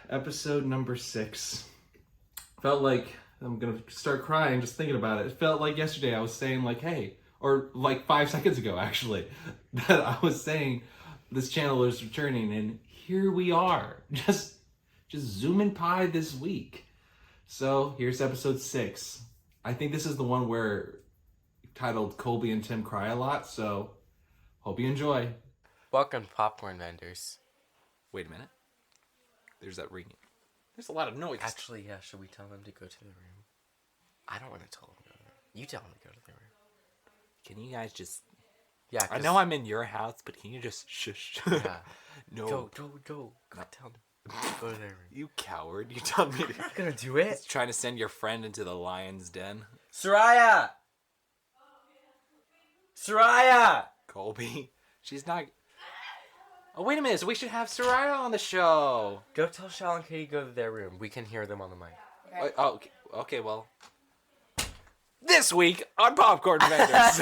Episode number 6. Felt like I'm gonna start crying just thinking about it. It felt like yesterday I was saying like, hey, or like 5 seconds ago actually, that I was saying this channel is returning, and here we are, just zooming by this week. So here's episode 6. I think this is the one where titled Colby and Tim Cry a Lot, so hope you enjoy. Welcome to Popcorn Vendors. Wait a minute. There's that ringing. There's a lot of noise. Actually, yeah, should we tell them to go to the room? I don't want to tell them to go to the room. You tell them to go to the room. Can you guys just... Yeah, I know I'm in your house, but can you just shush? Yeah. No. Go. Go tell them to go to their room. You coward. You told me to... I'm not gonna do it. Trying to send your friend into the lion's den. Soraya! Soraya! Colby. She's not... Oh, wait a minute. So we should have Soraya on the show. Go tell Shal and Katie to go to their room. We can hear them on the mic. Okay, well... This week on Popcorn Vendors.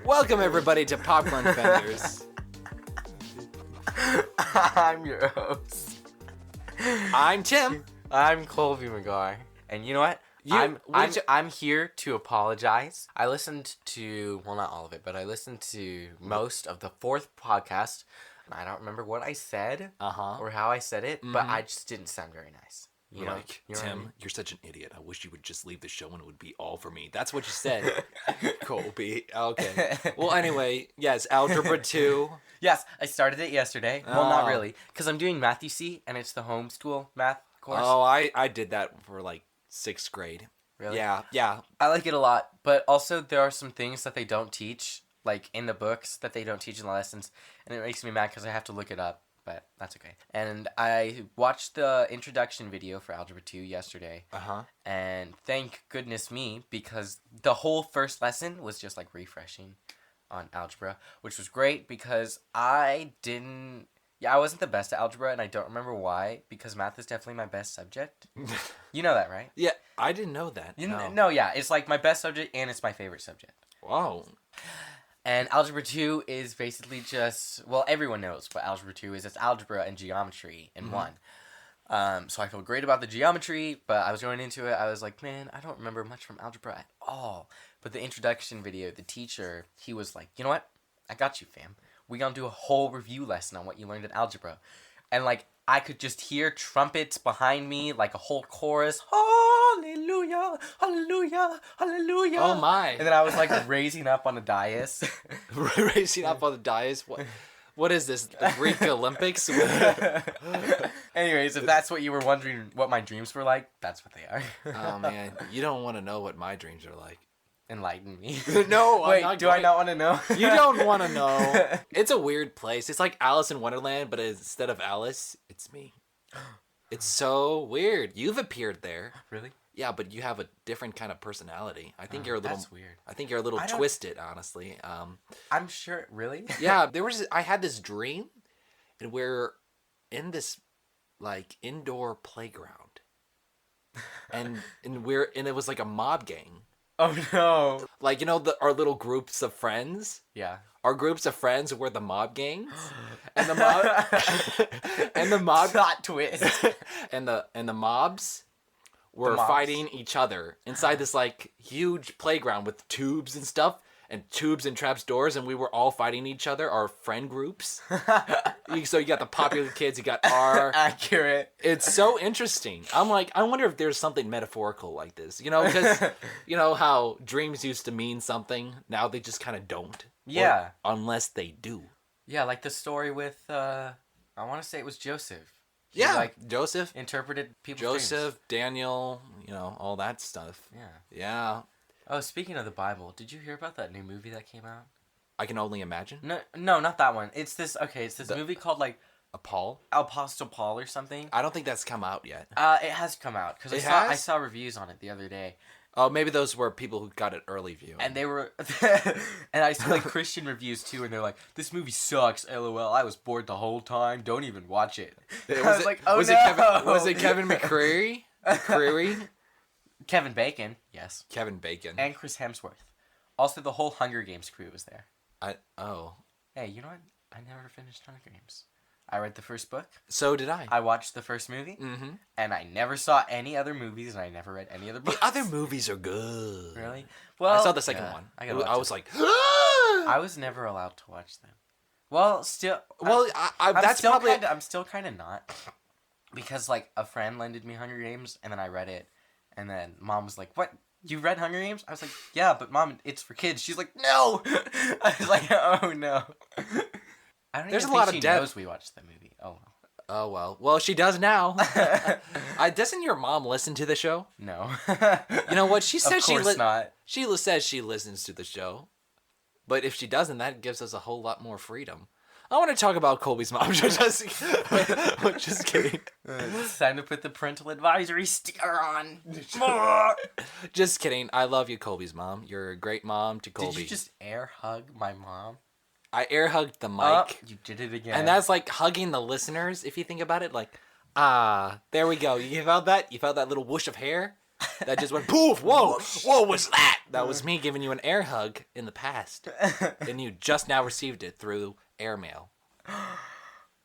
Welcome, everybody, to Popcorn Vendors. I'm your host. I'm Tim. I'm Colby McGar. And you know what? I'm here to apologize. I listened to, well, not all of it, but I listened to most of the 4th podcast. And I don't remember what I said or how I said it, but I just didn't sound very nice. You know Tim, what I mean? you're such an idiot. I wish you would just leave the show and it would be all for me. That's what you said, Colby. Okay. Well, anyway, yes, Algebra 2. Yes, I started it yesterday. Well, not really, because I'm doing math, you see, and it's the homeschool math course. Oh, I did that for like 6th grade. Really? Yeah. I like it a lot, but also there are some things that they don't teach, like in the books, that they don't teach in the lessons, and it makes me mad because I have to look it up. But that's okay. And I watched the introduction video for Algebra 2 yesterday. And thank goodness me, because the whole first lesson was just like refreshing on algebra, which was great because I wasn't the best at algebra, and I don't remember why, because math is definitely my best subject. You know that, right? Yeah, I didn't know that. No, yeah, it's like my best subject and it's my favorite subject. Wow. And Algebra 2 is basically just, well, everyone knows what Algebra 2 is. It's algebra and geometry in one. So I feel great about the geometry, but I was going into it, I was like, man, I don't remember much from algebra at all. But the introduction video, the teacher, he was like, you know what? I got you, fam. We're going to do a whole review lesson on what you learned in algebra. And, like, I could just hear trumpets behind me, like a whole chorus. Hallelujah, hallelujah, hallelujah. Oh, my. And then I was, like, raising up on the dais. Raising up on the dais? What is this, the Greek Olympics? Anyways, if that's what you were wondering what my dreams were like, that's what they are. Oh, man. You don't want to know what my dreams are like. Enlighten me. No, wait, I not want to know? You don't want to know. It's a weird place. It's like Alice in Wonderland, but instead of Alice, it's me. It's so weird. You've appeared there. Really? Yeah, but you have a different kind of personality. I think you're a little. That's weird. I think you're a little twisted, honestly. I'm sure. Really? Yeah, I had this dream, and we're in this like indoor playground, and it was like a mob gang. Oh no! Like, you know, our little groups of friends. Yeah. Our groups of friends were the mob gangs, and the mob plot twist, and the mobs were fighting each other inside this like huge playground with tubes and stuff, and tubes and traps doors, and we were all fighting each other, our friend groups. So you got the popular kids, you got our... Accurate. It's so interesting. I'm like, I wonder if there's something metaphorical like this, you know, because you know how dreams used to mean something, now they just kind of don't. Yeah. Unless they do. Yeah, like the story with, I want to say it was Joseph. He, Joseph. Interpreted people's dreams. Daniel, you know, all that stuff. Yeah. Oh, speaking of the Bible, did you hear about that new movie that came out? I Can Only Imagine? No, not that one. It's this movie called, like... Apostle Paul or something. I don't think that's come out yet. It has come out, because I saw reviews on it the other day. Oh, maybe those were people who got it early viewing. And they were, and I saw like Christian reviews too, and they're like, "This movie sucks, LOL. I was bored the whole time. Don't even watch it." I was like, "Oh no!" Was it Kevin McCreary? Kevin Bacon, yes, Kevin Bacon. and Chris Hemsworth. Also, the whole Hunger Games crew was there. Hey, you know what? I never finished Hunger Games. I read the first book. So did I. I watched the first movie. Mm-hmm. And I never saw any other movies, and I never read any other books. The other movies are good. Really? Well, I saw the second one. I was like, I was never allowed to watch them. Well, still. Well, that's probably. I'm still kind of not, because like a friend lended me Hunger Games, and then I read it, and then Mom was like, "What? You read Hunger Games?" I was like, "Yeah, but Mom, it's for kids." She's like, "No." I was like, "Oh no." I don't There's even a lot think of she knows we watched the movie. Oh well. Oh well. Well, she does now. Doesn't your mom listen to the show? No. You know what? She says Of course not. She says she listens to the show, but if she doesn't, that gives us a whole lot more freedom. I want to talk about Colby's mom. Just kidding. It's time to put the parental advisory sticker on. Just kidding. I love you, Colby's mom. You're a great mom to Colby. Did you just air hug my mom? I air hugged the mic. You did it again. And that's like hugging the listeners, if you think about it. Like, there we go. You felt that? You felt that little whoosh of hair? That just went poof! Whoa! Whoa, what's that? That was me giving you an air hug in the past. And you just now received it through airmail.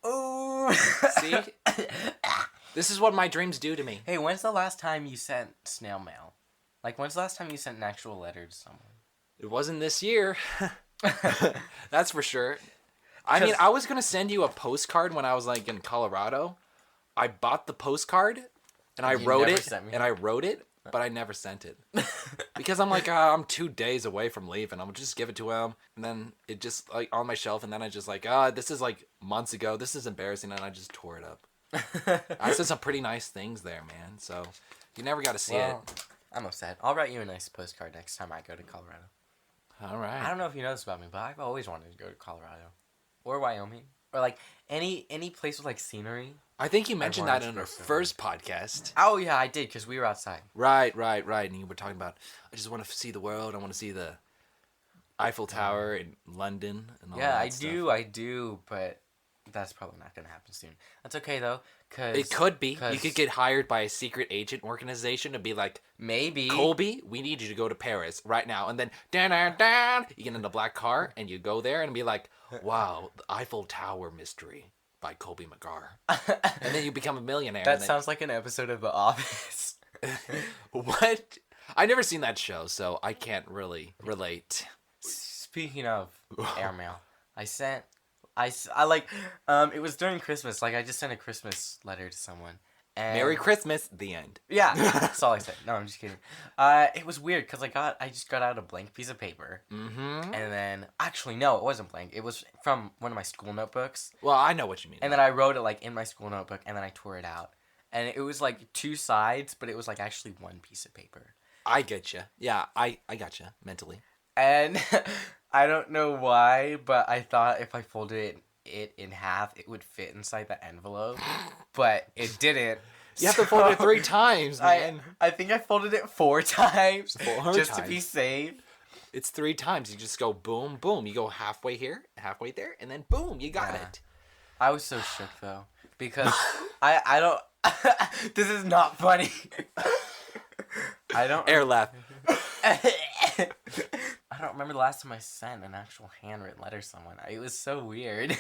Ooh. See? This is what my dreams do to me. Hey, when's the last time you sent snail mail? Like, when's the last time you sent an actual letter to someone? It wasn't this year. That's for sure. I mean, I was going to send you a postcard when I was like in Colorado. I bought the postcard and I wrote it, but I never sent it. Because I'm like, I'm 2 days away from leaving. I'm just give it to him. And then it just like on my shelf. And then I just like, this is like months ago. This is embarrassing. And I just tore it up. I said some pretty nice things there, man. So you never got to see it. I'm upset. I'll write you a nice postcard next time I go to Colorado. All right. I don't know if you know this about me, but I've always wanted to go to Colorado. Or Wyoming. Or like any place with like scenery. I think you mentioned that in our first podcast. Oh yeah, I did, because we were outside. Right. And you were talking about, I just want to see the world. I want to see the Eiffel Tower in London and all that stuff. I do, but that's probably not going to happen soon. That's okay though, because it could be. You could get hired by a secret agent organization to be like, maybe Colby, we need you to go to Paris right now. And then you get in a black car and you go there and be like, wow, the Eiffel Tower mystery by Colby McGar. And then you become a millionaire. That sounds like an episode of The Office. What? I've never seen that show, so I can't really relate. Speaking of airmail, it was during Christmas. Like, I just sent a Christmas letter to someone. And Merry Christmas, the end. Yeah, that's all I said. No, I'm just kidding. It was weird because I just got out a blank piece of paper. Mm-hmm. And then, actually, no, it wasn't blank. It was from one of my school notebooks. Well, I know what you mean. And then I wrote it, like, in my school notebook, and then I tore it out. And it was, like, 2 sides, but it was, like, actually one piece of paper. I get you. Yeah, I got you, mentally. And I don't know why, but I thought if I folded it in half, it would fit inside the envelope. But it didn't. You have to fold it 3 times, man. I think I folded it 4 times. To be safe. It's 3 times. You just go boom, boom. You go halfway here, halfway there, and then boom, you got it. I was so shook, though. Because I don't... This is not funny. I don't... Air laugh. I don't remember the last time I sent an actual handwritten letter to someone. It was so weird.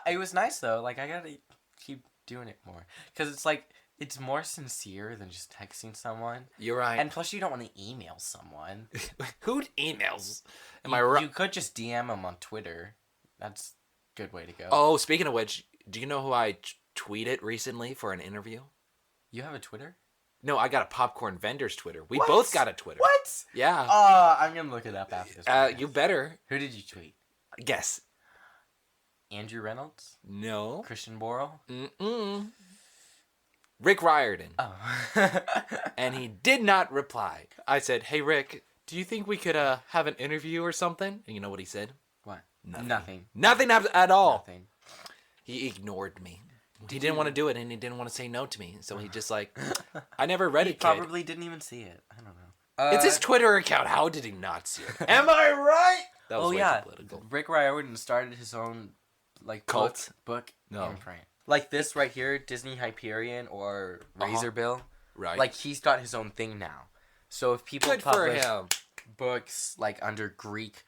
It was nice, though. Like, I gotta keep doing it more. Because it's like, it's more sincere than just texting someone. You're right. And plus, you don't want to email someone. Who emails? Am I right? You could just DM them on Twitter. That's a good way to go. Oh, speaking of which, do you know who I tweeted recently for an interview? You have a Twitter? No, I got a Popcorn Vendors Twitter. We both got a Twitter. What? Yeah. I'm going to look it up after this. You better. Who did you tweet? Guess. Andrew Reynolds? No. Christian Borle? Mm-mm. Rick Riordan. Oh. And he did not reply. I said, hey, Rick, do you think we could have an interview or something? And you know what he said? What? Nothing at all. Nothing. He ignored me. He didn't want to do it, and he didn't want to say no to me. So he just like, I never read it. He probably didn't even see it. I don't know. It's his Twitter account. How did he not see it? Am I right? That was way too political. Rick Riordan started his own like Cult? book No. imprint. Like this right here, Disney Hyperion or Razor Bill. Right. Like he's got his own thing now. So if people Good for publish him. books like under Greek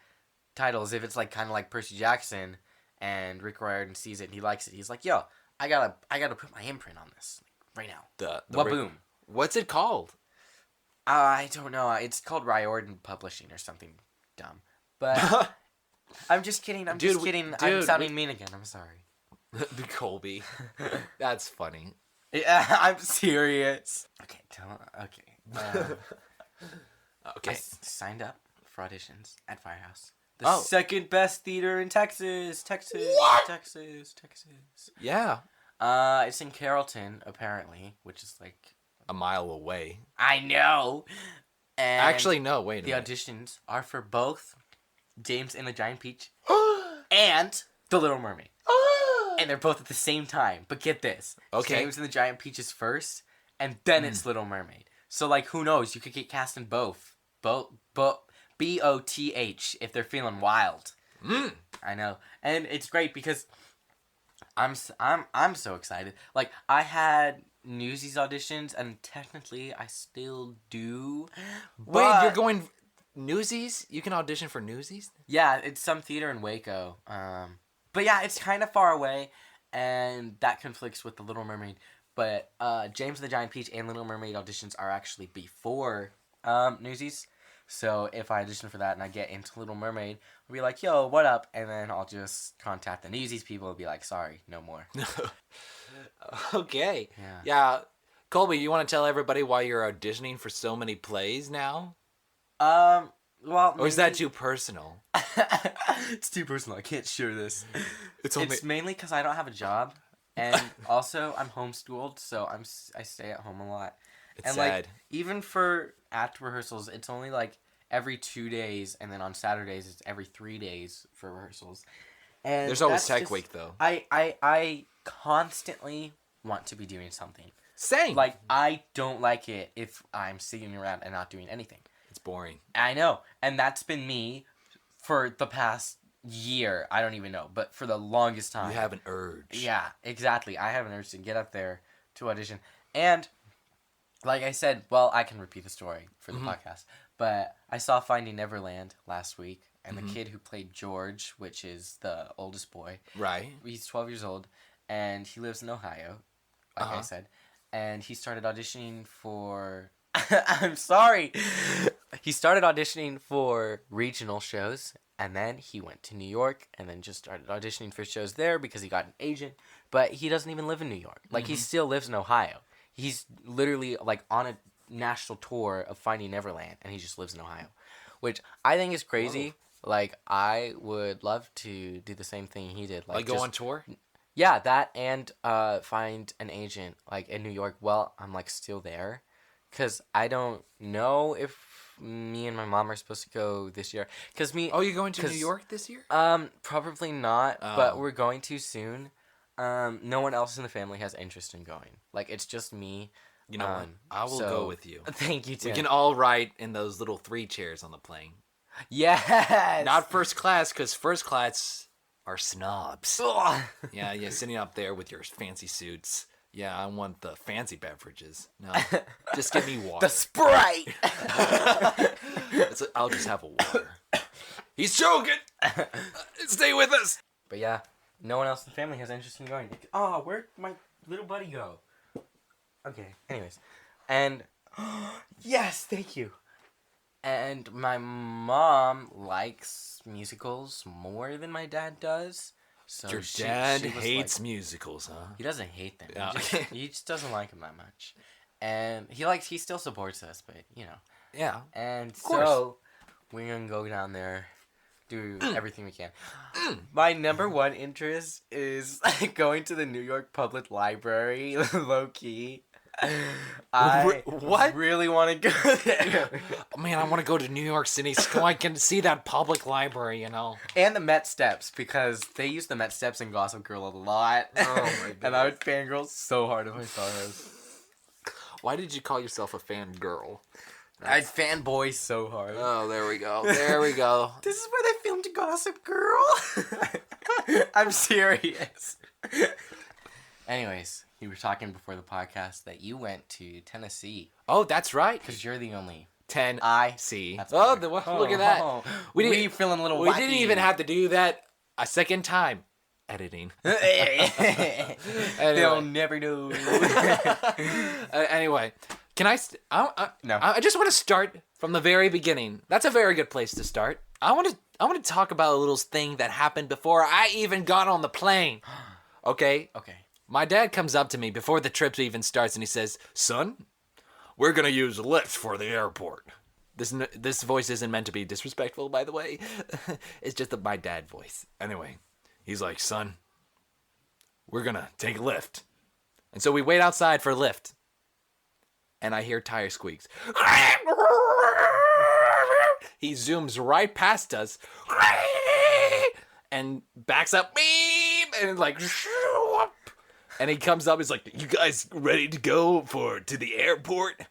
titles, if it's like kind of like Percy Jackson, and Rick Riordan sees it and he likes it, he's like, "Yo, I gotta put my imprint on this right now." Waboom. What's it called? I don't know. It's called Riordan Publishing or something dumb. But I'm just kidding. I'm just kidding. I'm sounding mean again. I'm sorry. The Colby. That's funny. Yeah, I'm serious. Okay, okay. Okay. I signed up for auditions at Firehouse. The second best theater in Texas. What? Texas. Yeah. It's in Carrollton, apparently, which is like a mile away. I know. And actually, no. Wait. The auditions are for both James and the Giant Peach and The Little Mermaid. And they're both at the same time. But get this. Okay. James and the Giant Peach is first, and then it's Little Mermaid. So, like, who knows? You could get cast in both. BOTH, if they're feeling wild. I know. And it's great because I'm so excited. Like, I had Newsies auditions, and technically I still do. Wait, you're going Newsies? You can audition for Newsies? Yeah, it's some theater in Waco. But yeah, it's kind of far away, and that conflicts with The Little Mermaid. But James and the Giant Peach and Little Mermaid auditions are actually before Newsies. So if I audition for that and I get into Little Mermaid, I'll be like, "Yo, what up?" And then I'll just contact the Newsies people and be like, "Sorry, no more." Okay. Yeah. Colby, you want to tell everybody why you're auditioning for so many plays now? Well, or is that too personal? It's too personal. I can't share this. It's mainly because I don't have a job, and also I'm homeschooled, so I stay at home a lot. It's and sad. Like, even for act rehearsals, it's only like every 2 days, and then on Saturdays it's every 3 days for rehearsals. And there's always Tech Week though. I constantly want to be doing something. Same. Like, I don't like it if I'm sitting around and not doing anything. It's boring. I know, and that's been me for the past year. I don't even know, but for the longest time. You have an urge. Yeah, exactly. I have an urge to get up there to audition. And like I said, well, I can repeat the story for the podcast, but I saw Finding Neverland last week, and the kid who played George, which is the oldest boy, right? He's 12 years old, and he lives in Ohio, like I said, and he started auditioning for... I'm sorry! He started auditioning for regional shows, and then he went to New York, and then just started auditioning for shows there because he got an agent, but he doesn't even live in New York. Like, he still lives in Ohio. He's literally, like, on a national tour of Finding Neverland, and he just lives in Ohio, which I think is crazy. Whoa. Like, I would love to do the same thing he did. Like go on tour? Yeah, that, and find an agent, like, in New York while I'm, like, still there. Because I don't know if me and my mom are supposed to go this year. Cause you're going to New York this year? Probably not, but we're going to soon. No one else in the family has interest in going. Like, it's just me. You know what? I will go with you. Thank you, Tim. We can all ride in those little 3 chairs on the plane. Yes! Not first class, because first class are snobs. Yeah, sitting up there with your fancy suits. Yeah, I want the fancy beverages. No, just give me water. The Sprite! I'll just have a water. He's joking! Stay with us! But yeah, no one else in the family has interest in going. Oh, where'd my little buddy go? Okay, anyways. And, yes, thank you. And my mom likes musicals more than my dad does. So your dad hates musicals, huh? He doesn't hate them. Yeah. He just doesn't like them that much. And he still supports us, but, you know. Yeah. And so, we're going to go down there, do everything we can. My number one interest is going to the New York Public Library, low-key. I really want to go there. Man, I want to go to New York City so I can see that public library, you know. And the Met Steps, because they use the Met Steps in Gossip Girl a lot. Oh my god. And I would fangirl so hard if I saw those. Why did you call yourself a fangirl? I fanboy so hard. Oh, there we go. There we go. This is where they filmed Gossip Girl. I'm serious. Anyways, you were talking before the podcast that you went to Tennessee Oh, that's right. because you're the only. Tennessee. That's Oh, better. look at that. Oh, We feeling a little. We wacky. didn't even have to do that a second time. Editing. They'll never know. Anyway, can I? No. I just want to start from the very beginning. That's a very good place to start. I want to talk about a little thing that happened before I even got on the plane. Okay. Okay. My dad comes up to me before the trip even starts, and he says, "Son, we're gonna use Lyft for the airport." This voice isn't meant to be disrespectful, by the way. It's just my dad voice. Anyway, he's like, "Son, we're gonna take a Lyft." And so we wait outside for Lyft. And I hear tire squeaks. He zooms right past us. And backs up. Beep! And like... And he comes up, he's like, "You guys ready to go to the airport?"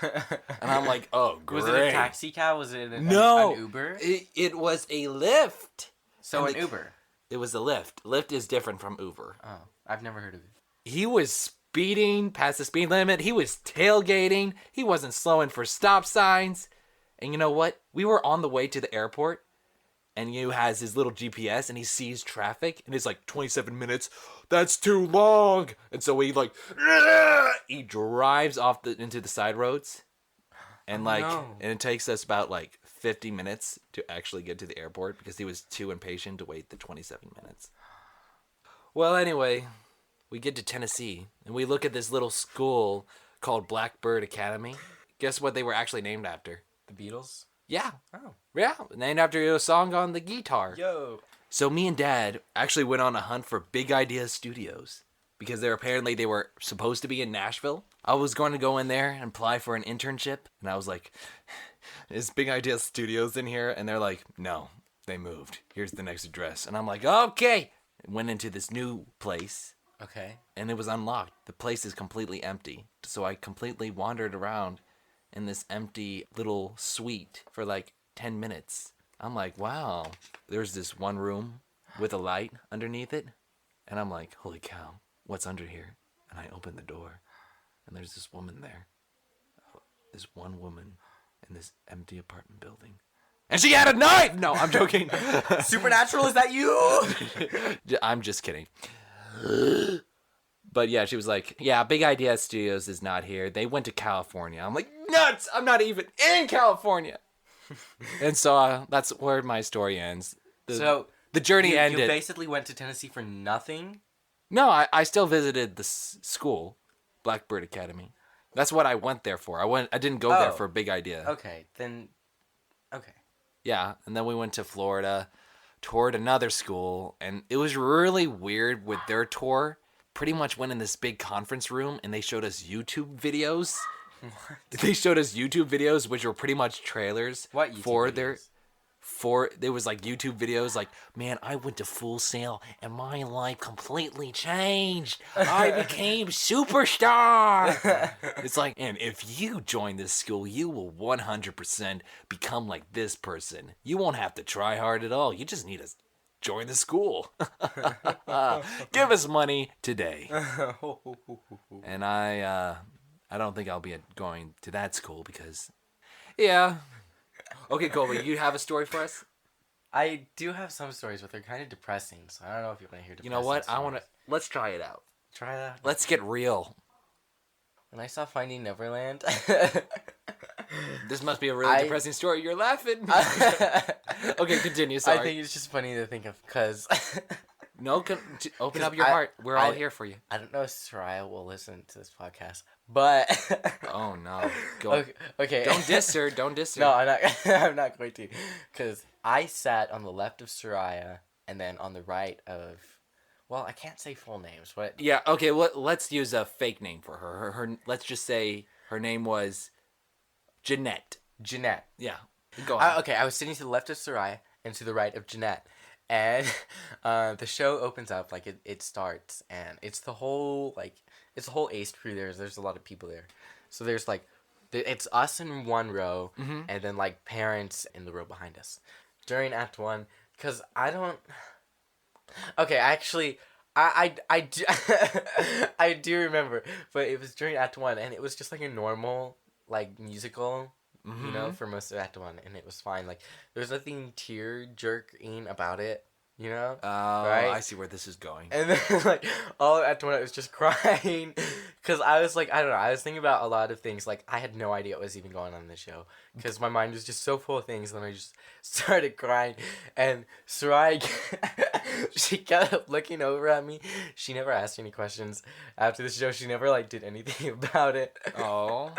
And I'm like, "Oh, great." Was it a taxi cab? Was it an Uber? It was a Lyft. So And an Uber. It was a Lyft. Lyft is different from Uber. Oh, I've never heard of it. He was speeding past the speed limit. He was tailgating. He wasn't slowing for stop signs. And you know what? We were on the way to the airport. And he has his little GPS and he sees traffic and he's like, 27 minutes, that's too long. And so he drives off into the side roads. And and it takes us about 50 minutes to actually get to the airport because he was too impatient to wait the 27 minutes. Well, anyway, we get to Tennessee and we look at this little school called Blackbird Academy. Guess what they were actually named after? The Beatles? Yeah. Oh. Yeah, named after a song on the guitar. Yo. So me and Dad actually went on a hunt for Big Idea Studios because they were supposed to be in Nashville. I was going to go in there and apply for an internship, and I was like, "Is Big Idea Studios in here?" And they're like, "No, they moved. Here's the next address." And I'm like, "Okay." Went into this new place, Okay. and it was unlocked. The place is completely empty. So I completely wandered around in this empty little suite for 10 minutes. I'm like, wow. There's this one room with a light underneath it. And I'm like, holy cow, what's under here? And I open the door. And there's this woman there. This one woman in this empty apartment building. And she had a knife! No, I'm joking. Supernatural, is that you? I'm just kidding. But yeah, she was like, "Yeah, Big Idea Studios is not here. They went to California." I'm like, nuts! I'm not even in California. And so that's where my story ends. The journey ended. You basically went to Tennessee for nothing? No, I still visited the school, Blackbird Academy. That's what I went there for. I didn't go there for a Big Idea. Okay, then... Okay. Yeah, and then we went to Florida, toured another school, and it was really weird with their tour. Pretty much went in this big conference room, and they showed us YouTube videos. What? They showed us YouTube videos, which were pretty much trailers. What YouTube videos? There was YouTube videos man, I went to Full Sail and my life completely changed. I became superstar. It's and if you join this school, you will 100% become like this person. You won't have to try hard at all. You just need to join the school. Give us money today. And I don't think I'll be going to that school because, yeah. Okay, Colby, you have a story for us? I do have some stories, but they're kind of depressing, so I don't know if you want to hear depressing You know what? stories. Let's try it out. Try that? Let's get real. When I saw Finding Neverland... This must be a really depressing story. You're laughing. Okay, continue. Sorry. I think it's just funny to think of, because... No, open up your heart. We're all here for you. I don't know if Soraya will listen to this podcast, but... Oh, no. Go. Okay. Don't diss her. Don't diss her. No, I'm not, I'm not going to. Because I sat on the left of Soraya, and then on the right of... Well, I can't say full names, but... Yeah, okay, let's use a fake name for her. Her let's just say her name was Jeanette. Jeanette. Yeah, go on. Okay, I was sitting to the left of Soraya and to the right of Jeanette. And the show opens up, it starts, and it's the whole, it's the whole ace crew there. There's a lot of people there. So there's, It's us in one row, Mm-hmm. and then like parents in the row behind us. During Act 1, because I don't. Okay, actually, I do, I do remember, but it was during Act 1, and it was just like a normal like musical, Mm-hmm. for most of Act 1, and it was fine. Like there was nothing tear jerking about it, Oh, right? I see where this is going. And then like all of Act 1, I was just crying, because I was like, I don't know, I was thinking about a lot of things. Like I had no idea what was even going on in the show, because my mind was just so full of things. And then I just started crying, and Sarai, she kept looking over at me. She never asked any questions after the show. She never like did anything about it. Oh,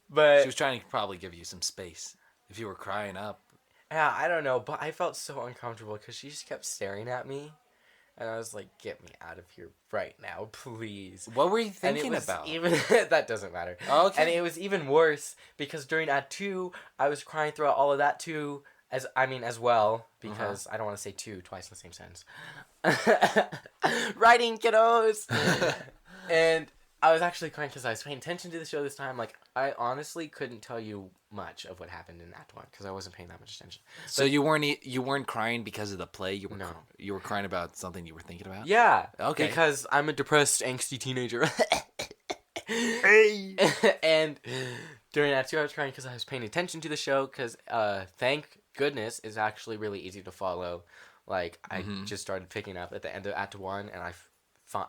But she was trying to probably give you some space if you were crying up. yeah, I don't know, but I felt so uncomfortable because she just kept staring at me, and I was like, "Get me out of here right now, please." What were you And it thinking was about? even that doesn't matter. Okay. And it was even worse because during Act 2, I was crying throughout all of that too, as well, because I don't want to say two twice in the same sentence. Writing, kiddos. And I was actually crying because I was paying attention to the show this time. Like I honestly couldn't tell you much of what happened in Act 1 because I wasn't paying that much attention. So you weren't crying because of the play. You were No. you were crying about something you were thinking about. Yeah. Okay. Because I'm a depressed, angsty teenager. Hey. And during Act 2, I was crying because I was paying attention to the show. Because thank goodness, it's actually really easy to follow. Like I just started picking up at the end of Act 1, and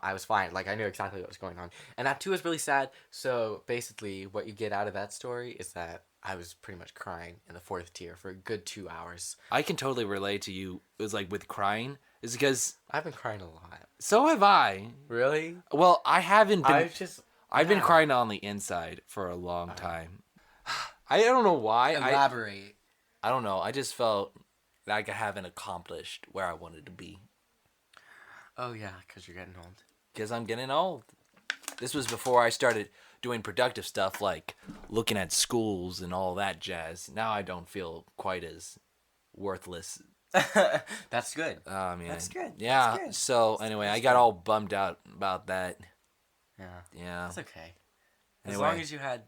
I was fine. Like I knew exactly what was going on. And Act 2 was really sad. So basically, what you get out of that story is that I was pretty much crying in the fourth tier for a good 2 hours. I can totally relate to you. It was like with crying, is because I've been crying a lot. so have I. Really? Well, I haven't been. I've been yeah. crying on the inside for a long time. I don't know why. Elaborate. I don't know. I just felt like I haven't accomplished where I wanted to be. Oh yeah, because you're getting old. Because I'm getting old. This was before I started doing productive stuff like looking at schools and all that jazz. Now I don't feel quite as worthless. That's good. Oh, man. That's good. Yeah. That's good. So anyway, I got all bummed out about that. Yeah. Yeah. That's okay. As Anyway. long as you had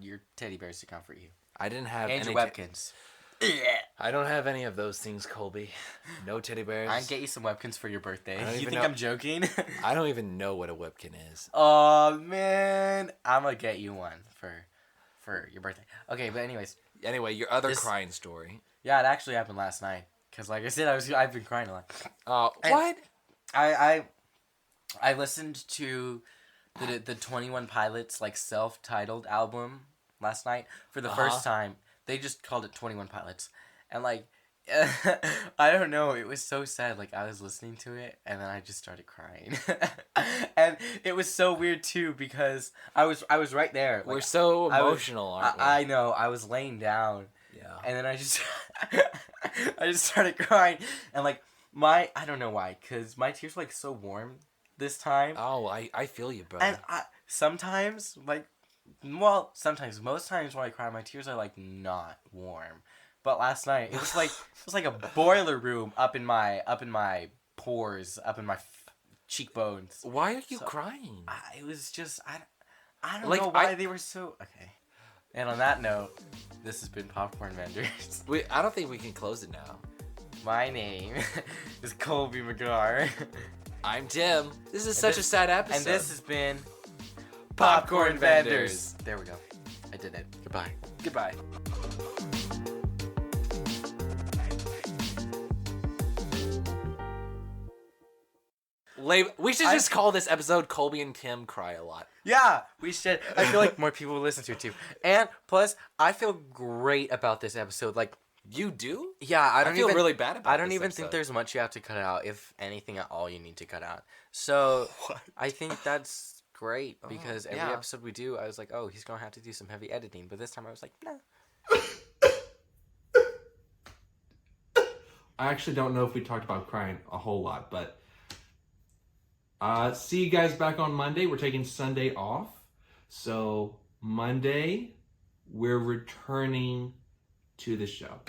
your teddy bears to comfort you. I didn't have And your any. webkins. I don't have any of those things, Colby. No teddy bears. I'd get you some webkins for your birthday. I don't You even think know- I'm joking? I don't even know what a webkin is. Oh man, I'm gonna get you one for your birthday. Okay, but anyways, Anyway, your other This- crying story. yeah, it actually happened last night. Cause like I said, I've been crying a lot. What? I listened to the 21 Pilots like self-titled album last night for the first time. They just called it 21 Pilots, and like I don't know, it was so sad. Like I was listening to it and then I just started crying. And it was so weird too because I was right there. We're Like, so I was- emotional, aren't we? I know. I was laying down Yeah. and then I just I just started crying, and like I don't know why, cause my tears were like so warm this time. Oh, I feel you, brother. And sometimes, most times when I cry, my tears are like not warm. But last night it was like a boiler room up in my pores, up in my cheekbones. Why are you So- crying? It was just I don't Like, know why they were so okay. And on that note, this has been Popcorn Vendors. I don't think we can close it now. My name is Colby McGar. I'm Tim. This is And such this- a sad episode. And this has been Popcorn Vendors. There we go. I did it. Goodbye. Goodbye. We should just call this episode Colby and Tim Cry a Lot. Yeah, we should. I feel like more people will listen to it too. And plus, I feel great about this episode. Like, You do? yeah, I don't feel even, really bad about I don't this even episode. think there's much you have to cut out. If anything at all, you need to cut out. So What? I think that's great because every yeah. episode we do, I was like, oh, he's gonna have to do some heavy editing. But this time, I was like, no. I actually don't know if we talked about crying a whole lot, but see you guys back on Monday. We're taking Sunday off. So Monday, we're returning to the show.